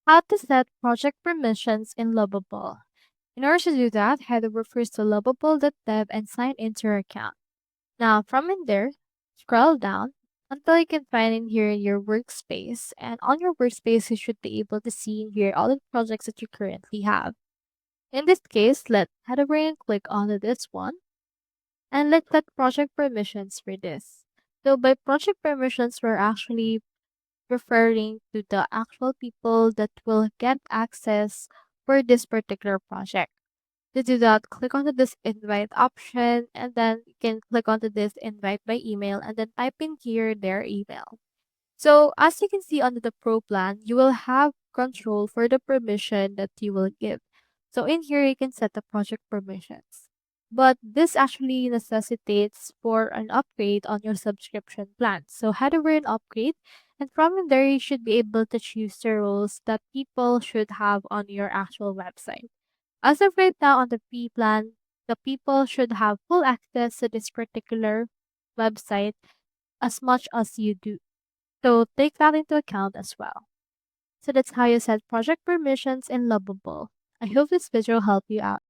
How to set project permissions in Lovable. In order to do that, head over first to lovable.dev and sign into your account. Now, from in there, scroll down until you can find in here your workspace. And on your workspace, you should be able to see in here all the projects that you currently have. In this case, let's head over and click on this one. And let's set project permissions for this. So by project permissions, we're actually referring to the actual people that will get access for this particular project. To do that, click onto this invite option and then you can click onto this invite by email and then type in here their email. So as you can see under the pro plan, you will have control for the permission that you will give. So in here, you can set the project permissions. But this actually necessitates for an upgrade on your subscription plan. So head over and upgrade. And from in there, you should be able to choose the roles that people should have on your actual website. As of right now on the free plan, the people should have full access to this particular website as much as you do. So take that into account as well. So that's how you set project permissions in Lovable. I hope this video helped you out.